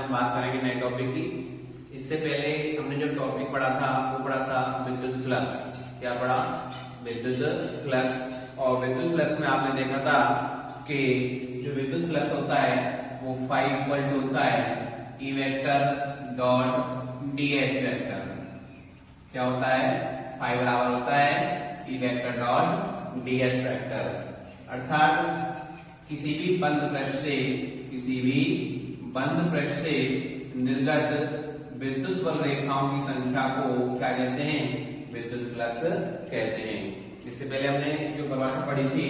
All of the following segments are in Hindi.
हम बात करेंगे नए टॉपिक की। इससे पहले हमने जो टॉपिक पढ़ा था वो पढ़ा था विद्युत फ्लक्स। क्या पढ़ा? विद्युत फ्लक्स। और विद्युत फ्लक्स में आपने देखा था कि जो विद्युत फ्लक्स होता है वो 5 होता है E vector dot D S vector. क्या होता है? 5 बराबर होता है E vector dot D S vector. अर्थात किसी भी बंद पृष्ठ से निर्गत विद्युत बल रेखाओं की संख्या को क्या कहते हैं? विद्युत फ्लक्स कहते हैं। इससे पहले हमने जो परिभाषा पढ़ी थी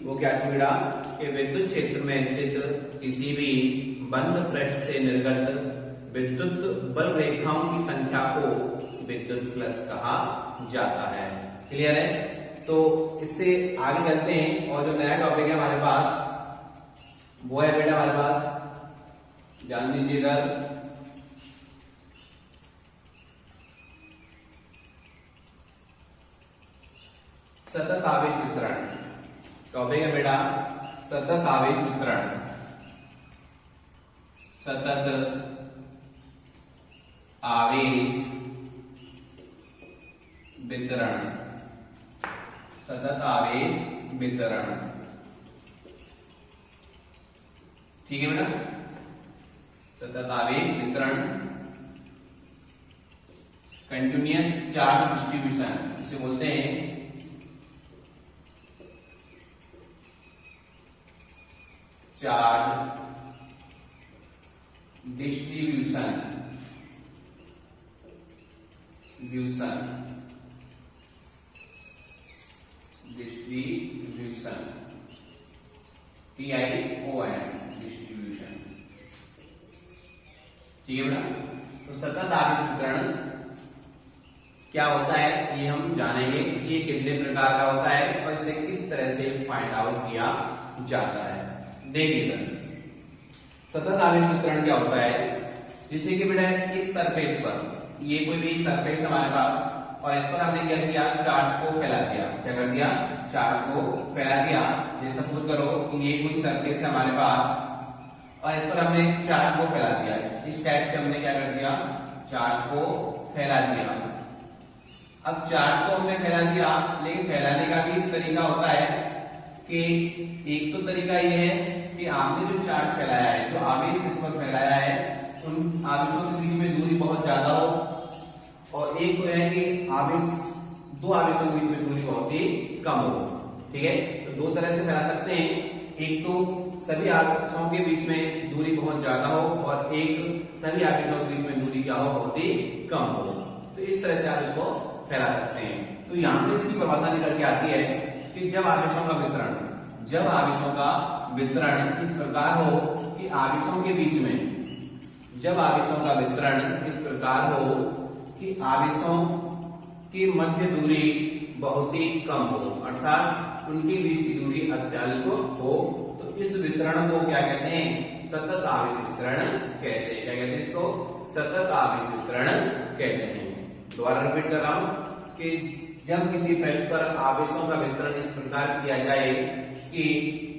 वो क्या थी बेटा? कि विद्युत क्षेत्र में स्थित किसी भी बंद पृष्ठ से निर्गत विद्युत बल रेखाओं की संख्या को विद्युत फ्लक्स कहा जाता है। क्लियर है? तो इससे आगे चलते हैं और जो नया टॉपिक है हमारे पास वो है बेटा हमारे पास, ध्यान दीजिए इधर, सतत आवेश वितरण। टॉपिक है बेटा सतत आवेश वितरण। सतत आवेश वितरण। सतत आवेश वितरण। ठीक है बेटा? सतत आवेश वितरण, कंटिन्यूअस चार्ज डिस्ट्रीब्यूशन इसे बोलते हैं। Charge distribution TION distribution. ठीक है बेटा? तो सतत आवेश वितरण क्या होता है ये हम जानेंगे कि ये कितने प्रकार का होता है और इसे किस तरह से फाइंड आउट किया जाता है। देखिए सतत आवेश वितरण क्या होता है? जैसे कि बेटा इस सरफेस पर, ये कोई भी सरफेस हमारे पास, और इस पर हमने क्या किया? चार्ज को फैला दिया। क्या कर दिया? चार्ज को फैला दिया। जैसे सपोज करो कि ये कोई सरफेस है हमारे पास और इस पर हमने चार्ज को फैला दिया। इस टाइप से हमने क्या कर दिया? चार्ज को फैला दिया। अब चार्ज को हमने फैला दिया, लेकिन फैलाने का भी तरीका होता है कि एक तो तरीका ये है कि आपने जो चार्ज फैलाया है, जो आवेश इस पर फैलाया है, उन आवेशों के बीच में दूरी बहुत ज्यादा हो, और एक तो है कि दो आवेशों के बीच में दूरी बहुत ही कम हो। ठीक है? तो दो तरह से फैला सकते हैं। एक तो सभी आवेशों के बीच में दूरी बहुत ज्यादा हो और एक सभी आवेशों के बीच में दूरी क्या हो? बहुत ही कम हो। तो इस तरह से आप इसको फैला सकते हैं। तो यहां से इसकी परिभाषा निकल के आती है कि जब आवेशों का वितरण इस प्रकार हो कि आवेशों के बीच में, जब आवेशों का वितरण इस प्रकार हो कि आवेशों की मध्य दूरी बहुत ही कम हो, अर्थात उनके बीच की दूरी अत्यल्प हो, तो इस वितरण को क्या कहते हैं? सतत आवेश वितरण कहते हैं। क्या कहते हैं इसको? सतत आवेश वितरण कहते हैं। दोबारा रिपीट कर रहा हूं कि जब किसी पृष्ठ पर आवेशों का वितरण इस प्रकार किया जाए कि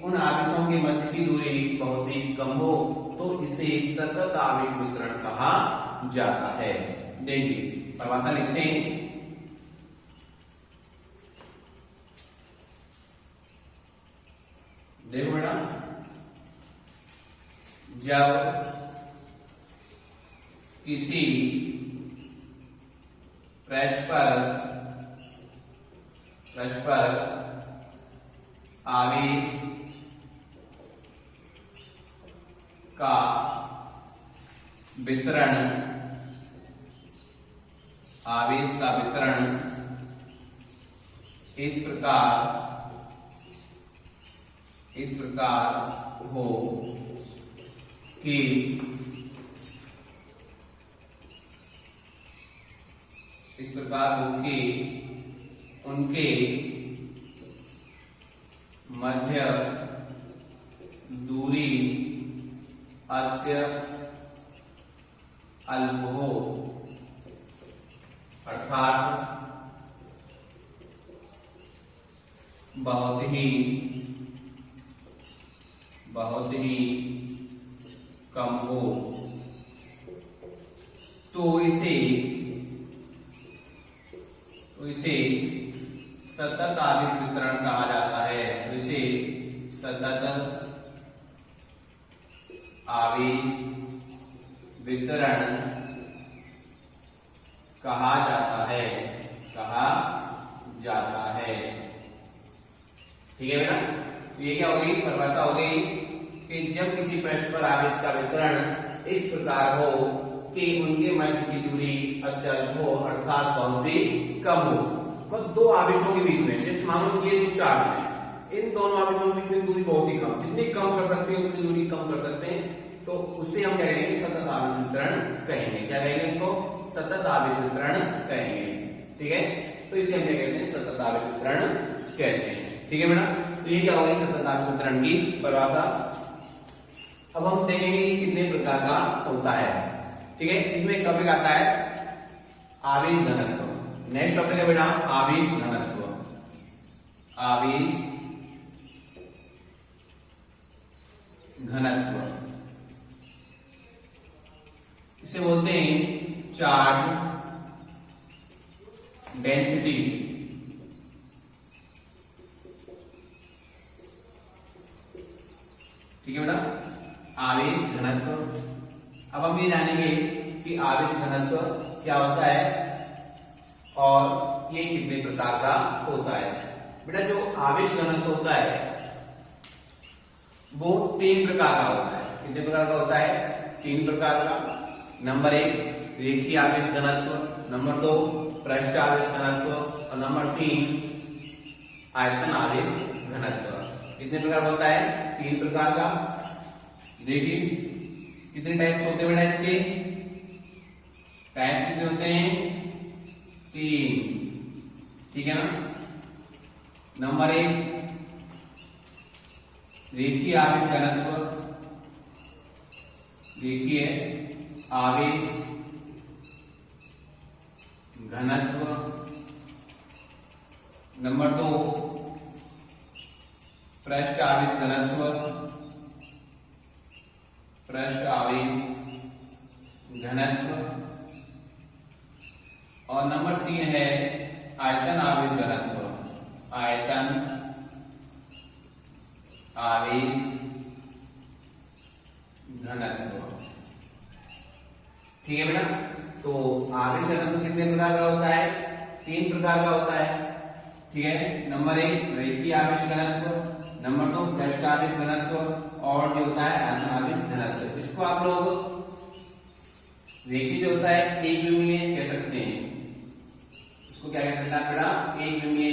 उन आवेशों के मध्य की दूरी बहुत ही कम हो, तो इसे सतत आवेश वितरण कहा जाता है। देखिए परिभाषा लिखते हैं। देखो बेटा, जब किसी पृष्ठ पर आवेश का वितरण इस प्रकार हो कि उनके मध्य दूरी अत्यल्प हो, अर्थात बहुत ही कम हो, तो इसे सतत आवेश वितरण कहा जाता है। तो इसे सतत आवेश वितरण कहा जाता है। ठीक है बेटा, तो ये क्या होगी, परिभाषा हो गई कि जब किसी पृष्ठ पर आवेश का वितरण इस प्रकार हो कि उनके मध्य की दूरी अत्यल्प हो, अर्थात बहुत ही कम हो। मतलब दो आवेशों के बीच में, जैसे मानो ये दो चार्ज है, इन दोनों आवेशों के बीच में दूरी बहुत ही कम, जितनी कम कर सकते हैं उतनी दूरी कम कर सकते हैं, तो उससे हम क्या कहेंगे, सतत आवेश वितरण कहेंगे। क्या कहेंगे इसको, सतत आवेश वितरण कहेंगे। ठीक है, तो इसे हम क्या कहते हैं, सतत आवेश वितरण कहते हैं। ठीक है बेटा, तो ये क्या होगी सतत आवेश वितरण की परिभाषा। अब हम देखेंगे कि कितने प्रकार का होता है। ठीक है, इसमें एक टॉपिक आता है आवेश घनत्व। नेक्स्ट टॉपिक है बेटा आवेश घनत्व। आवेश घनत्व इसे बोलते हैं चार्ज डेंसिटी। ठीक है बेटा, आवेश घनत्व। अब हम ये जानेंगे कि आवेश घनत्व क्या होता है और ये कितने प्रकार का होता है। बेटा जो आवेश घनत्व होता है वो 3 प्रकार का होता है। कितने प्रकार का होता है, 3 प्रकार का। नंबर 1 रेखीय आवेश घनत्व, नंबर 2 पृष्ठ आवेश घनत्व और नंबर 3 आयतन आवेश घनत्व। कितने प्रकार का होता है, 3 प्रकार का। देखिए कितने टाइप्स होते हैं बेटा इसके, टाइप्स कितने होते हैं, 3। ठीक है ना। नंबर 1 रेखीय आवेश घनत्व, रेखीय आवेश घनत्व। नंबर 2 पृष्ठ आवेश घनत्व, पृष्ठ आवेश घनत्व। और नंबर 3 है आयतन आवेश घनत्व, आयतन आवेश घनत्व। ठीक है बेटा, तो आवेश घनत्व कितने प्रकार का होता है, 3 प्रकार का होता है। ठीक है, नंबर 1 रेखीय आवेश घनत्व, नंबर 2 पृष्ठ आवेश घनत्व और जो होता है आयतन आवेश घनत्व। इसको आप लोग रेखीय जो होता है एक विमीय कह सकते हैं। इसको क्या कह सकते हैं बेटा, एक विमीय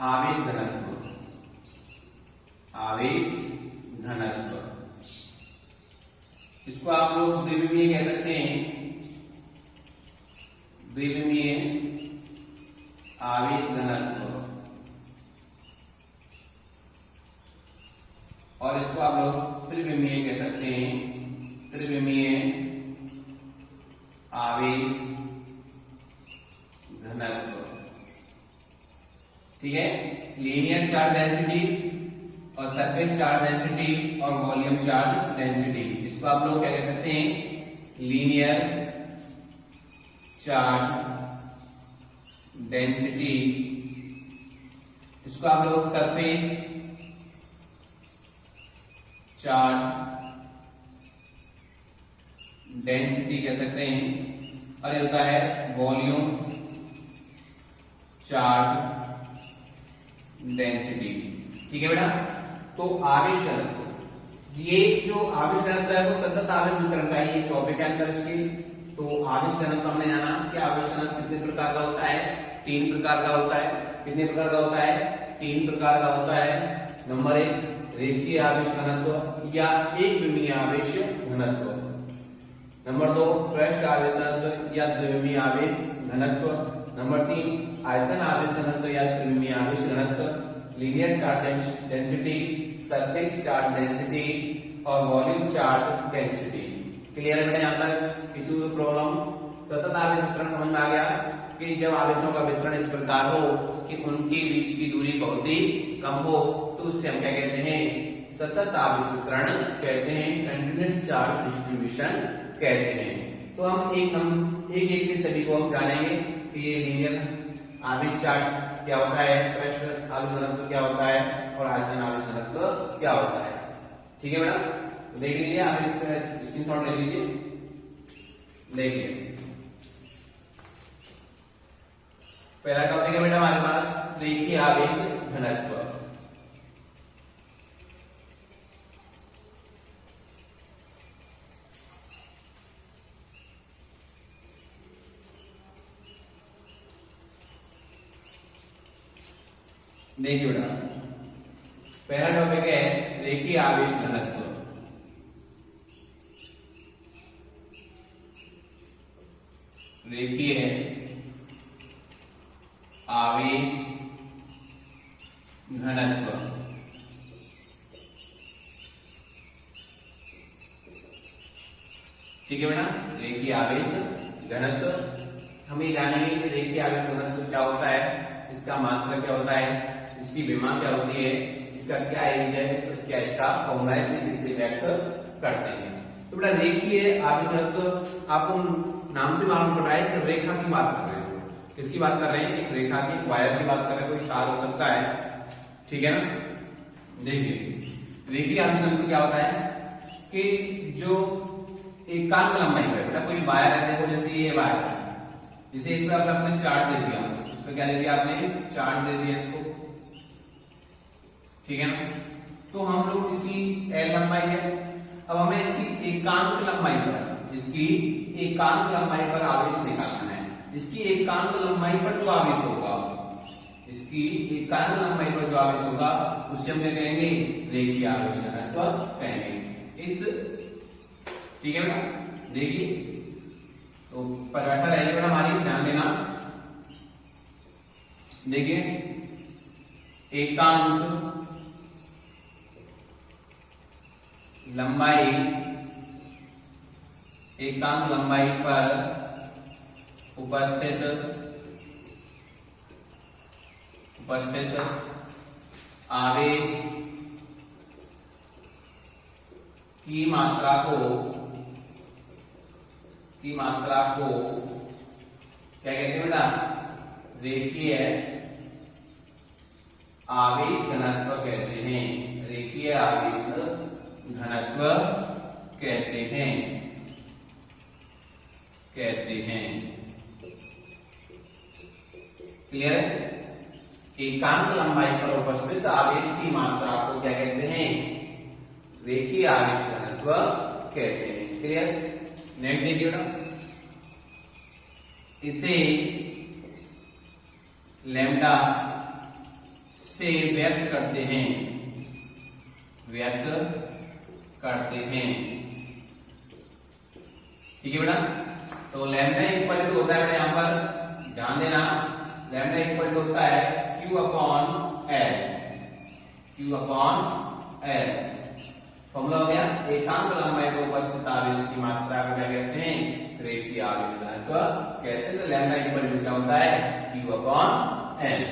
आवेश घनत्व, आवेश घनत्व। इसको आप लोग द्विविमीय कह सकते हैं, द्विविमीय आवेश घनत्व। और इसको आप लोग त्रिविमीय कह सकते हैं, त्रिविमीय आवेश घनत्व। ठीक है, लीनियर चार्ज डेंसिटी और सरफेस चार्ज डेंसिटी और वॉल्यूम चार्ज डेंसिटी। इसको आप लोग क्या कह सकते हैं, लीनियर चार्ज डेंसिटी। इसको आप लोग सरफेस चार्ज डेंसिटी कह सकते हैं। और ये होता है वॉल्यूम चार्ज डेंसिटी। ठीक है बेटा, तो आवेश घनत्व, ये जो आवेश घनत्व है वो सतत आवेश वितरण का ही टॉपिक है अंदर इसके। तो आवेश घनत्व हमने जाना कि आवेश घनत्व कितने प्रकार का होता है, 3 प्रकार का होता है। कितने प्रकार का होता है, 3 प्रकार का होता है। नंबर 1 रेखीय आवेश घनत्व या एक विमीय आवेश घनत्व। नंबर 2 पृष्ठ आवेश घनत्व या द्विविमीय आवेश घनत्व। नंबर 3 आयतन आवेश घनत्व या त्रिविमीय आवेश घनत्व। Linear charge density, surface charge density और वॉल्यूम चार्ज डेंसिटी। क्लियर है बेटा यहाँ तक, किसी भी प्रॉब्लम। सतत आवेश वितरण समझ में आ गया कि जब आवेशों का वितरण इस प्रकार हो कि उनके बीच की दूरी बहुत ही कम हो, तो उससे हम क्या कहते हैं, सतत आवेश कहते हैं, कंटिन्यूअस चार्ज डिस्ट्रीब्यूशन कहते हैं। तो हम एक एक से सभी को हम जानेंगे कि ये लीनियर आवेश चार्ज क्या होता है, पृष्ठ आवेश घनत्व क्या होता है और आयतन आवेश घनत्व क्या होता है। ठीक है बेटा, तो देख लीजिए, आप इसका स्क्रीनशॉट ले लीजिए। देखिए पहला टॉपिक है बेटा हमारे पास रेखीय आवेश घनत्व। देखिए बेटा, पहला टॉपिक है रेखीय आवेश घनत्व। रेखीय आवेश घनत्व। ठीक है बेटा, रेखीय आवेश घनत्व हम ये जानेंगे कि रेखीय आवेश घनत्व क्या होता है, इसका मात्रक क्या होता है, इसकी विमा क्या होती है, इसका क्या एरिया है, क्या इसका फॉर्मूला है, इससे व्यक्त करते हैं। तो बेटा रेखीय आवेश घनत्व आपको नाम से मालूम पड़ रहा है कि रेखा की बात कर रहे हैं। किसकी बात कर रहे हैं, एक रेखा की, वायर की बात कर रहे हैं, कोई तार हो सकता है। ठीक है ना। देखिए रेखीय आवेश घनत्व क्या होता है कि जो एकांक लंबाई है बेटा, कोई वायर है, देखो जैसे ये वायर है, जैसे इस पर आपने चार्ज दे दिया, इस पर क्या दे दिया आपने, चार्ज दे दिया इसको। ठीक है ना। तो हम लोग इसकी एल लंबाई है, अब हमें इसकी एकांक लंबाई पर आवेश निकालना है। इसकी एकांक लंबाई पर जो आवेश होगा, इसकी एकांक लंबाई पर जो आवेश होगा उसे हम क्या कहेंगे, रेखीय आवेश घनत्व कहेंगे। इस ठीक है बेटा, देखिए तो परिभाषा रहेगी बेटा हमारी, ध्यान देना। देखिए एकांक लंबाई पर उपस्थित आवेश की मात्रा को क्या कहते हैं बेटा, रेखीय आवेश घनत्व कहते हैं। रेखीय आवेश घनत्व कहते हैं। क्लियर है। एकांक लंबाई पर उपस्थित आवेश की मात्रा को क्या कहते हैं, रेखीय आवेश घनत्व कहते हैं। क्लियर। नेक्स्ट देखिए बेटा, इसे लैम्डा से व्यक्त करते हैं। ठीक है बेटा। तो लैम्डा इक्वल टू होता है बेटा, यहां पर ध्यान देना, लैम्डा इक्वल टू होता है Q अपॉन L। फॉर्मूला हो गया, एकांक लंबाई पर उपस्थित आवेश की मात्रा को क्या कहते हैं, रेखीय आवेश घनत्व कहते हैं। तो लैम्डा इक्वल टू क्या होता है, Q अपॉन L।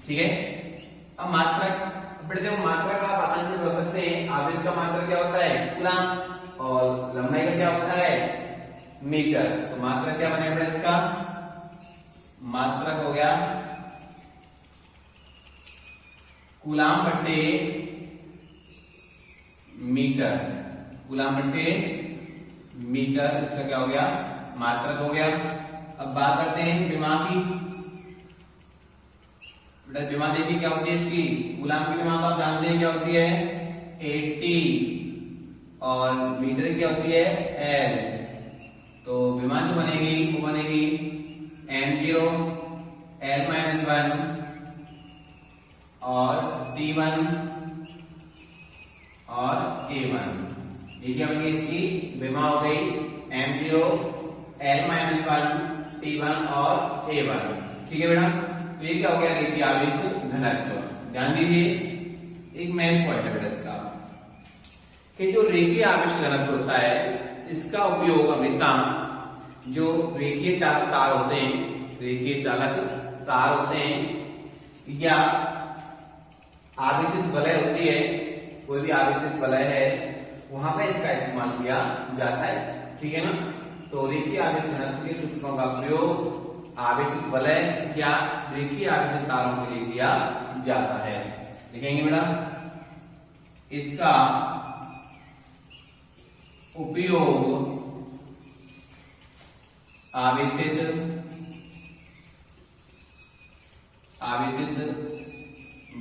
ठीक है। अब मात्रक देखो, मात्रा का आप आसानी से बता सकते हैं। आवेश का मात्रक क्या होता है, कूलम, और लंबाई का क्या होता है, मीटर। तो मात्रक क्या बनेगा इसका, मात्रक हो गया कूलम बट्टे मीटर। इसका क्या हो गया, मात्रक हो गया। अब बात करते हैं विमा की। बेटा विमा देखिए क्या होती है इसकी, कूलम की विमा आप जानते हैं क्या होती है, 80, और मीटर की क्या होती है, L। तो विमा जो बनेगी वो बनेगी M0 L-1 और T1 और A1। ये क्या बनेगी, इसकी विमा हो गई M0 L-1 T1 और A1। ठीक है बेटा। तो ये क्या हो गया, रेखीय आवेश घनत्व। ध्यान दीजिए, एक मेन पॉइंट है बेटा इसका कि जो रेखीय आवेश घनत्व होता है, इसका उपयोग हमेशा जो रेखीय चालक तार होते हैं या आवेशित वलय होती है, कोई भी आवेशित वलय है वहां पे इसका इस्तेमाल किया जाता है, ठीक है ना। तो रेखीय आवेश घनत्व के सूत्रों का प्रयोग आवेशित वलय या रेखीय आवेशित तारों के लिए किया जाता है। लिखेंगे बेटा, इसका उपयोग आवेशित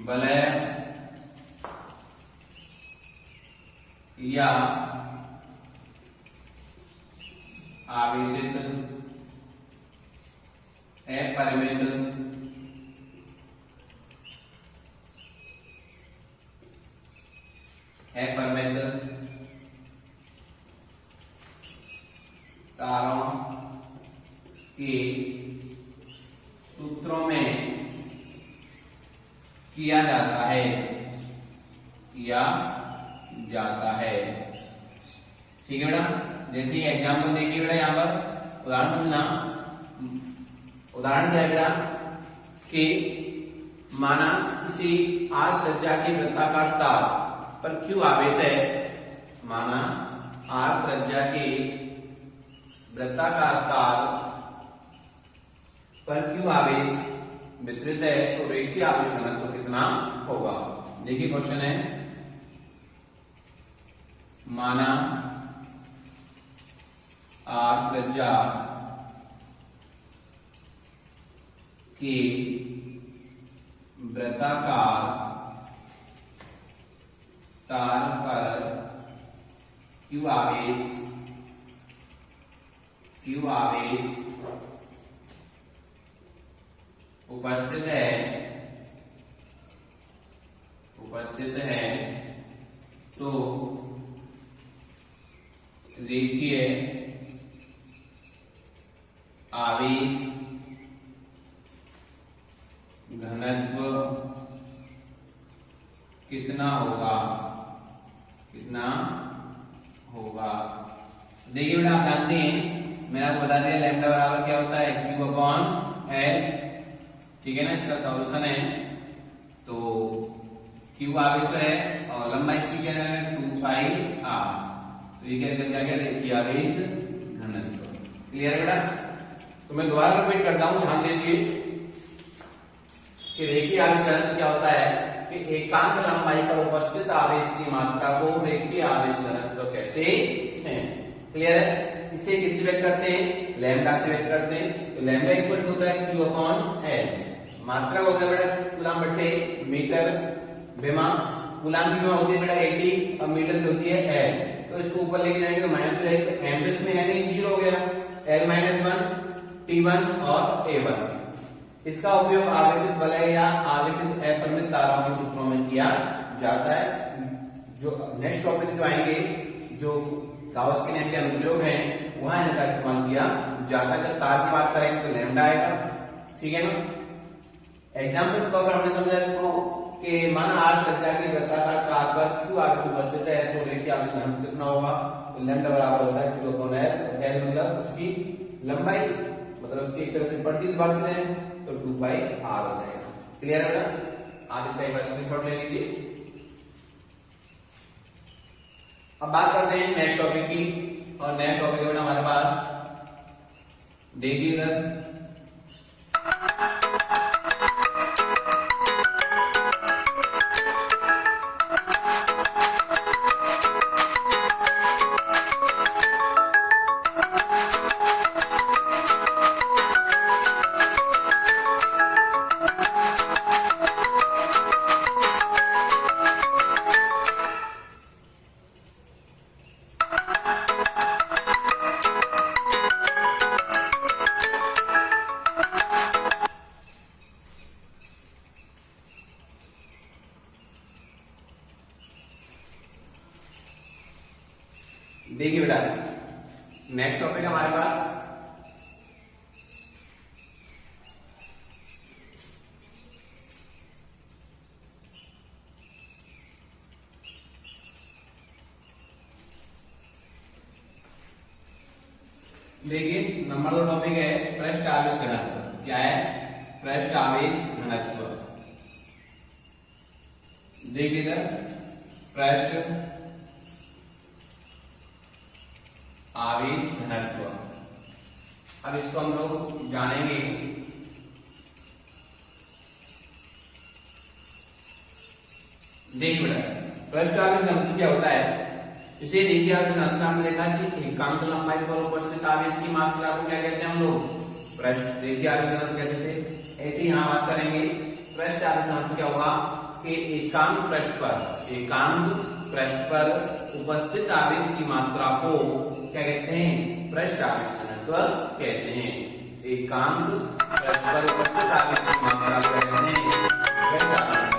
वलय या आवेशित अपरिमित तारों के सूत्रों में किया जाता है, ठीक है बेटा। जैसे एग्जाम्पल देखिए बेटा, यहाँ पर उदाहरण समझना। उदाहरण क्या है बेटा कि माना किसी आठ त्रिज्या की वृत्ताकार तार पर Q आवेश है, माना आठ त्रिज्या की वृत्ताकार तार पर Q आवेश वितरित है, तो रेखीय आवेश घनत्व कितना होगा। देखिए क्वेश्चन है, माना आठ त्रिज्या की वृत्ताकार तार पर Q आवेश उपस्थित है, तो रेखीय आवेश घनत्व कितना होगा। देखिए बेटा, आप जानते हैं, मैंने आपको बता दिया लैम्डा बराबर क्या होता है, Q अपॉन L, ठीक है ना। इसका सॉल्यूशन है, तो Q आवेश है और लंबाई इसकी क्या है 2πr, तो ये क्या निकल जाएगा रेखीय आवेश घनत्व। क्लियर है बेटा। तो मैं दोबारा रिपीट करता हूं, ध्यान दीजिए कि रेखीय आवेश घनत्व क्या होता है कि एकांक लंबाई पर उपस्थित आवेश की मात्रा को रेखीय आवेश घनत्व कहते हैं। क्लियर है। इसे किससे व्यक्त करते हैं, लैम्डा से व्यक्त करते हैं। तो लैम्डा इक्वल होता है Q अपॉन L, मात्रा हो गया बेटा कूलम बटे मीटर विमा। कूलम की विमा होती है बेटा 80 और मीटर की होती है L, तो इसको ऊपर लेके जाएंगे तो माइनस हो जाएगा, तो m में है नहीं, 0 हो गया, L माइनस 1 T1 और A1। इसका उपयोग आवेशित वलय या आवेशित अपरिमित तारों के सूत्रों में किया जाता है। जो नेक्स्ट टॉपिक जो आएंगे, जो गाउस के नियम के अनुप्रयोग हैं, वहां इनका इस्तेमाल किया जाता है। जब तार की बात करेंगे तो लैम्डा आएगा, ठीक है ना। एग्जाम्पल के तौर पर हमने समझा इसको कि माना आठ त्रिज्या की वृत्ताकार तार पर Q आवेश उपस्थित है, तो रेखीय आवेश घनत्व कितना होगा, तो लैम्डा बराबर होता है Q अपॉन L, मतलब उसकी लंबाई, मतलब उसकी एक तरह से बढ़ती बात करें तो 2πr हो जाएगा। क्लियर है बेटा। आप इसका एक बार स्क्रीनशॉट ले लीजिए। अब बात करते हैं नेक्स्ट टॉपिक की, और नेक्स्ट टॉपिक है बेटा हमारे पास, देखिए इधर, देखिए बेटा नेक्स्ट टॉपिक हमारे पास देखिए नंबर 2 टॉपिक है पृष्ठ आवेश घनत्व। क्या है, पृष्ठ आवेश घनत्व। देखिए इधर पृष्ठ आवेश घनत्व। अब इसको हम लोग जानेंगे। देखिए बेटा, पृष्ठ आवेश घनत्व क्या होता है? इसे रेखीय आवेश घनत्व हमने देखा कि एकांक लंबाई पर उपस्थित आवेश की मात्रा को क्या कहते हैं हम लोग? पृष्ठ रेखीय आवेश घनत्व कहते थे। ऐसे यहां बात करेंगे पृष्ठ आवेश घनत्व क्या होगा कि एकांक पृष्ठ पर उपस्थित आवेश की मात्रा को क्या कहते हैं? पृष्ठ आवेश घनत्व कहते हैं। एकांक पृष्ठ पर उपस्थित आवेश की मात्रा को कहते हैं पृष्ठ आवेश